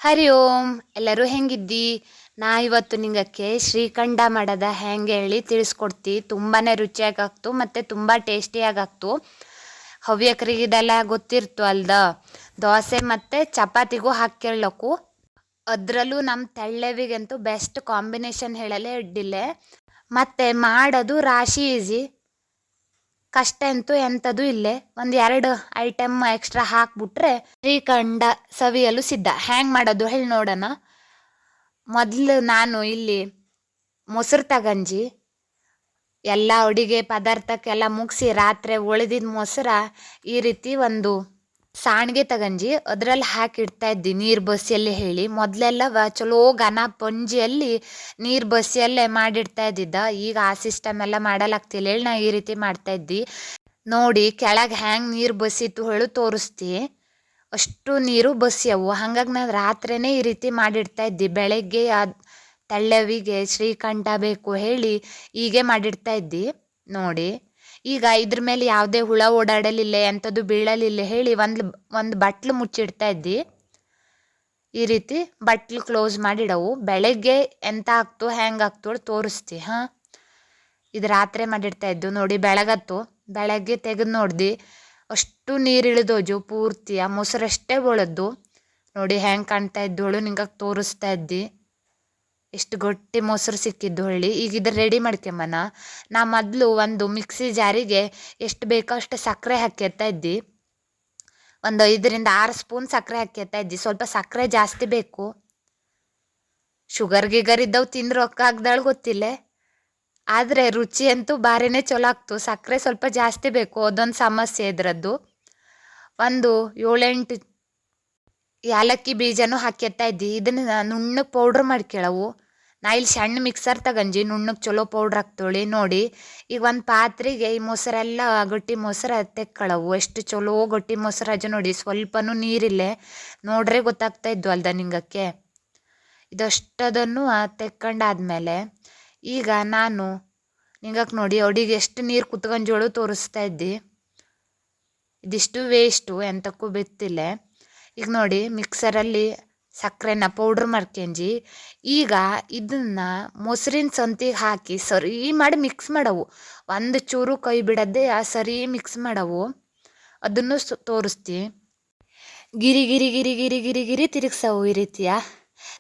ಹರಿ ಓಂ. ಎಲ್ಲರೂ ಹೆಂಗಿದ್ದಿ? ನಾ ಇವತ್ತು ನಿಂಗಕ್ಕೆ ಶ್ರೀಖಂಡ ಮಾಡೋದ ಹೆಂಗೆ ಹೇಳಿ ತಿಳಿಸ್ಕೊಡ್ತಿ. ತುಂಬಾ ರುಚಿಯಾಗಾಗ್ತು ಮತ್ತು ತುಂಬ ಟೇಸ್ಟಿಯಾಗಾಗ್ತು. ಹವ್ಯಕರಿಗೆ ಇದೆಲ್ಲ ಗೊತ್ತಿರ್ತು ಅಲ್ದ. ದೋಸೆ ಮತ್ತು ಚಪಾತಿಗೂ ಹಾಕ್ಕೊಳ್ಳೋಕು. ಅದರಲ್ಲೂ ನಮ್ಮ ತೆಳ್ಳವಿಗಂತೂ ಬೆಸ್ಟ್ ಕಾಂಬಿನೇಷನ್ ಹೇಳಲೇ ಅಡ್ಡಿಲ್ಲ. ಮತ್ತು ಮಾಡೋದು ರಾಶಿ ಈಸಿ, ಕಷ್ಟ ಅಂತೂ ಎಂಥದ್ದು ಇಲ್ಲೇ. ಒಂದು 2 ಐಟಮ್ ಎಕ್ಸ್ಟ್ರಾ ಹಾಕ್ಬಿಟ್ರೆ ಶ್ರೀಖಂಡ ಸವಿಯಲು ಸಿದ್ಧ. ಹ್ಯಾಂಗೆ ಮಾಡೋದು ಹೇಳಿ ನೋಡೋಣ. ಮೊದಲು ನಾನು ಇಲ್ಲಿ ಮೊಸರು ತಗಂಜಿ ಎಲ್ಲ ಅಡುಗೆ ಪದಾರ್ಥಕ್ಕೆಲ್ಲ ಮುಗಿಸಿ ರಾತ್ರಿ ಉಳಿದಿದ್ದ ಮೊಸರ ಈ ರೀತಿ ಒಂದು ಸಾಣಿಗೆ ತಗಂಜಿ ಅದರಲ್ಲಿ ಹಾಕಿಡ್ತಾ ಇದ್ದಿ ನೀರು ಬಸಿಯಲ್ಲಿ ಹೇಳಿ. ಮೊದಲೆಲ್ಲ ಚಲೋ ಘನ ಪಂಜಿಯಲ್ಲಿ ನೀರು ಬಸಿಯಲ್ಲೇ ಮಾಡಿಡ್ತಾ ಇದ್ದಿದ್ದ. ಈಗ ಆ ಸಿಸ್ಟಮ್ ಎಲ್ಲ ಮಾಡಲಾಗ್ತಿಲ್ಲ ಹೇಳಿ ನಾ ಈ ರೀತಿ ಮಾಡ್ತಾ ಇದ್ದಿ. ನೋಡಿ ಕೆಳಗೆ ಹ್ಯಾಂಗೆ ನೀರು ಬಸಿತು ಹೇಳು ತೋರಿಸ್ತಿ. ಅಷ್ಟು ನೀರು ಬಸಿಯವು. ಹಾಗಾಗಿ ನಾನು ರಾತ್ರಿನೇ ಈ ರೀತಿ ಮಾಡಿಡ್ತಾ ಇದ್ದಿ. ಬೆಳಗ್ಗೆ ತೆಳ್ಳವಿಗೆ ಶ್ರೀಖಂಡ ಬೇಕು ಹೇಳಿ ಹೀಗೆ ಮಾಡಿಡ್ತಾ ಇದ್ದಿ. ನೋಡಿ ಈಗ ಇದ್ರ ಮೇಲೆ ಯಾವುದೇ ಹುಳ ಓಡಾಡಲಿಲ್ಲ, ಎಂಥದ್ದು ಬೀಳಲಿಲ್ಲ ಹೇಳಿ ಒಂದು ಬಟ್ಲು ಮುಚ್ಚಿಡ್ತಾ ಇದ್ದಿ. ಈ ರೀತಿ ಬಟ್ಲು ಕ್ಲೋಸ್ ಮಾಡಿಡವು. ಬೆಳಗ್ಗೆ ಎಂತ ಆಗ್ತು ಹೆಂಗೆ ಆಗ್ತು ತೋರಿಸ್ತಿ. ಹಾಂ, ಇದು ರಾತ್ರಿ ಮಾಡಿಡ್ತಾ ಇದ್ದು. ನೋಡಿ ಬೆಳಗತ್ತು, ಬೆಳಗ್ಗೆ ತೆಗೆದು ನೋಡ್ದು ಅಷ್ಟು ನೀರು ಇಳಿದೋಜು ಪೂರ್ತಿ. ಆ ಮೊಸರಷ್ಟೇ ಬೀಳದ್ದು. ನೋಡಿ ಹೆಂಗೆ ಕಾಣ್ತಾ ಇದ್ದೋಳು ನಿಂಗೆ ತೋರಿಸ್ತಾ ಇದ್ದಿ. ಎಷ್ಟು ಗಟ್ಟಿ ಮೊಸರು ಸಿಕ್ಕಿದ್ದು ಹೇಳಿ. ಈಗ ಇದ್ರ ರೆಡಿ ಮಾಡ್ಕೊಂಬನ. ನಾ ಮೊದಲು ಒಂದು ಮಿಕ್ಸಿ ಜಾರಿಗೆ ಎಷ್ಟು ಬೇಕೋ ಅಷ್ಟು ಸಕ್ಕರೆ ಹಾಕ್ಯತ್ತಾ ಇದ್ದಿ. ಒಂದು 5-6 ಸ್ಪೂನ್ ಸಕ್ಕರೆ ಹಾಕ್ಯತ್ತಾ ಇದ್ದಿ. ಸ್ವಲ್ಪ ಸಕ್ಕರೆ ಜಾಸ್ತಿ ಬೇಕು. ಶುಗರ್ ಗಿಗರ್ ಇದ್ದವು ತಿಂದ್ರೆ ರೊಕ್ಕ ಆಗ್ದಾಳು ಗೊತ್ತಿಲ್ಲ, ಆದರೆ ರುಚಿ ಅಂತೂ ಭಾರಿನೇ ಚಲೋ ಆಗ್ತು. ಸಕ್ಕರೆ ಸ್ವಲ್ಪ ಜಾಸ್ತಿ ಬೇಕು, ಅದೊಂದು ಸಮಸ್ಯೆ ಇದ್ರದ್ದು. ಒಂದು 7-8 ಏಲಕ್ಕಿ ಬೀಜನೂ ಹಾಕ್ಯತ್ತಾ ಇದ್ದಿ. ಇದನ್ನು ನುಣ್ಣಗೆ ಪೌಡ್ರ್ ಮಾಡ್ಕೊಳ್ಳವು. ನಾ ಇಲ್ಲಿ ಸಣ್ಣ ಮಿಕ್ಸರ್ ತಗಂಜಿ ನುಣ್ಣಗೆ ಚಲೋ ಪೌಡ್ರ್ ಹಾಕ್ತೋಳಿ. ನೋಡಿ ಈಗ ಒಂದು ಪಾತ್ರೆಗೆ ಈ ಮೊಸರೆಲ್ಲ ಗಟ್ಟಿ ಮೊಸರು ತೆಕ್ಕೊಳ್ಳವು. ಎಷ್ಟು ಚಲೋ ಗಟ್ಟಿ ಮೊಸರು ಅಜ ನೋಡಿ, ಸ್ವಲ್ಪನೂ ನೀರಿಲ್ಲೇ. ನೋಡ್ರೆ ಗೊತ್ತಾಗ್ತಾ ಇದ್ದು ಅಲ್ದ ನಿಂಗಕ್ಕೆ. ಇದಷ್ಟದನ್ನು ತೆಕ್ಕೊಂಡಾದ್ಮೇಲೆ ಈಗ ನಾನು ನಿಂಗಕ್ಕೆ ನೋಡಿ ಅಡಿಗೆ ಎಷ್ಟು ನೀರು ಕುತ್ಕೊಂಜೋಳು ತೋರಿಸ್ತಾ ಇದ್ದಿ. ಇದಿಷ್ಟು ವೇಸ್ಟು, ಎಂತಕ್ಕೂ ಬಿತ್ತಿಲ್ಲ. ಈಗ ನೋಡಿ ಮಿಕ್ಸರಲ್ಲಿ ಸಕ್ಕರೆನ ಪೌಡ್ರ್ ಮಾಡ್ಕೊಂಜಿ ಈಗ ಇದನ್ನು ಮೊಸರಿನ ಸಂತಿಗೆ ಹಾಕಿ ಸರಿ ಮಾಡಿ ಮಿಕ್ಸ್ ಮಾಡವು. ಒಂದು ಚೂರು ಕೈ ಬಿಡದೆ ಸರಿ ಮಿಕ್ಸ್ ಮಾಡವು. ಅದನ್ನು ತೋರಿಸ್ತಿ. ಗಿರಿ ಗಿರಿ ಗಿರಿ ಗಿರಿ ಗಿರಿ ಗಿರಿ ತಿರುಗ್ಸವು ಈ ರೀತಿಯ.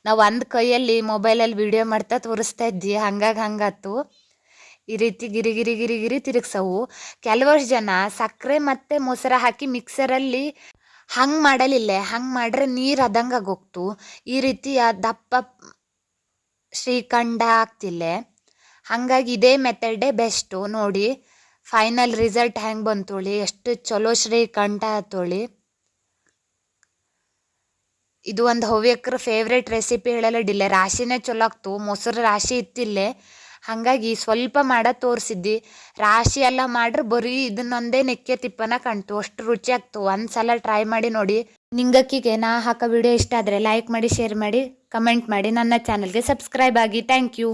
ನಾವು ಒಂದು ಕೈಯಲ್ಲಿ ಮೊಬೈಲಲ್ಲಿ ವಿಡಿಯೋ ಮಾಡ್ತಾ ತೋರಿಸ್ತಾ ಇದ್ದಿ. ಹಂಗಾತು ಈ ರೀತಿ ಗಿರಿ ಗಿರಿ ಗಿರಿ ಗಿರಿ ತಿರುಗ್ಸವು. ಕೆಲವಷ್ಟು ಜನ ಸಕ್ಕರೆ ಮತ್ತು ಮೊಸರು ಹಾಕಿ ಮಿಕ್ಸರಲ್ಲಿ ಹಂಗೆ ಮಾಡಲಿಲ್ಲ. ಹಂಗೆ ಮಾಡ್ರೆ ನೀರು ಅದಂಗೆ ಆಗೋಗ್ತು. ಈ ರೀತಿಯ ದಪ್ಪ ಶ್ರೀಖಂಡ ಆಗ್ತಿಲ್ಲ. ಹಾಗಾಗಿ ಇದೇ ಮೆಥಡೇ ಬೆಸ್ಟು. ನೋಡಿ ಫೈನಲ್ ರಿಸಲ್ಟ್ ಹೆಂಗೆ ಬಂತೋಳಿ, ಎಷ್ಟು ಚಲೋ ಶ್ರೀಖಂಡ ಆತೋಳಿ. ಇದು ಒಂದು ಹವ್ಯಕರ ಫೇವ್ರೇಟ್ ರೆಸಿಪಿ ಹೇಳಲಿಲ್ಲ. ರಾಶಿನೇ ಚಲೋ ಆಗ್ತು. ಮೊಸರು ರಾಶಿ ಇತ್ತಿಲ್ಲೇ, ಹಾಗಾಗಿ ಸ್ವಲ್ಪ ಮಾಡೋದು ತೋರಿಸಿದ್ದಿ. ರಾಶಿ ಎಲ್ಲ ಮಾಡ್ರೆ ಬರೀ ಇದನ್ನೊಂದೇ ನೆಕ್ಕೆ ತಿಪ್ಪನ ಕಾಣ್ತು. ಅಷ್ಟು ರುಚಿ ಆಗ್ತು. ಒಂದು ಸಲ ಟ್ರೈ ಮಾಡಿ ನೋಡಿ. ನಿಂಗಕ್ಕಿಗೆ ನಾ ಹಾಕೋ ವಿಡಿಯೋ ಇಷ್ಟ ಆದರೆ ಲೈಕ್ ಮಾಡಿ, ಶೇರ್ ಮಾಡಿ, ಕಮೆಂಟ್ ಮಾಡಿ. ನನ್ನ ಚಾನಲ್ಗೆ ಸಬ್ಸ್ಕ್ರೈಬ್ ಆಗಿ. Thank you.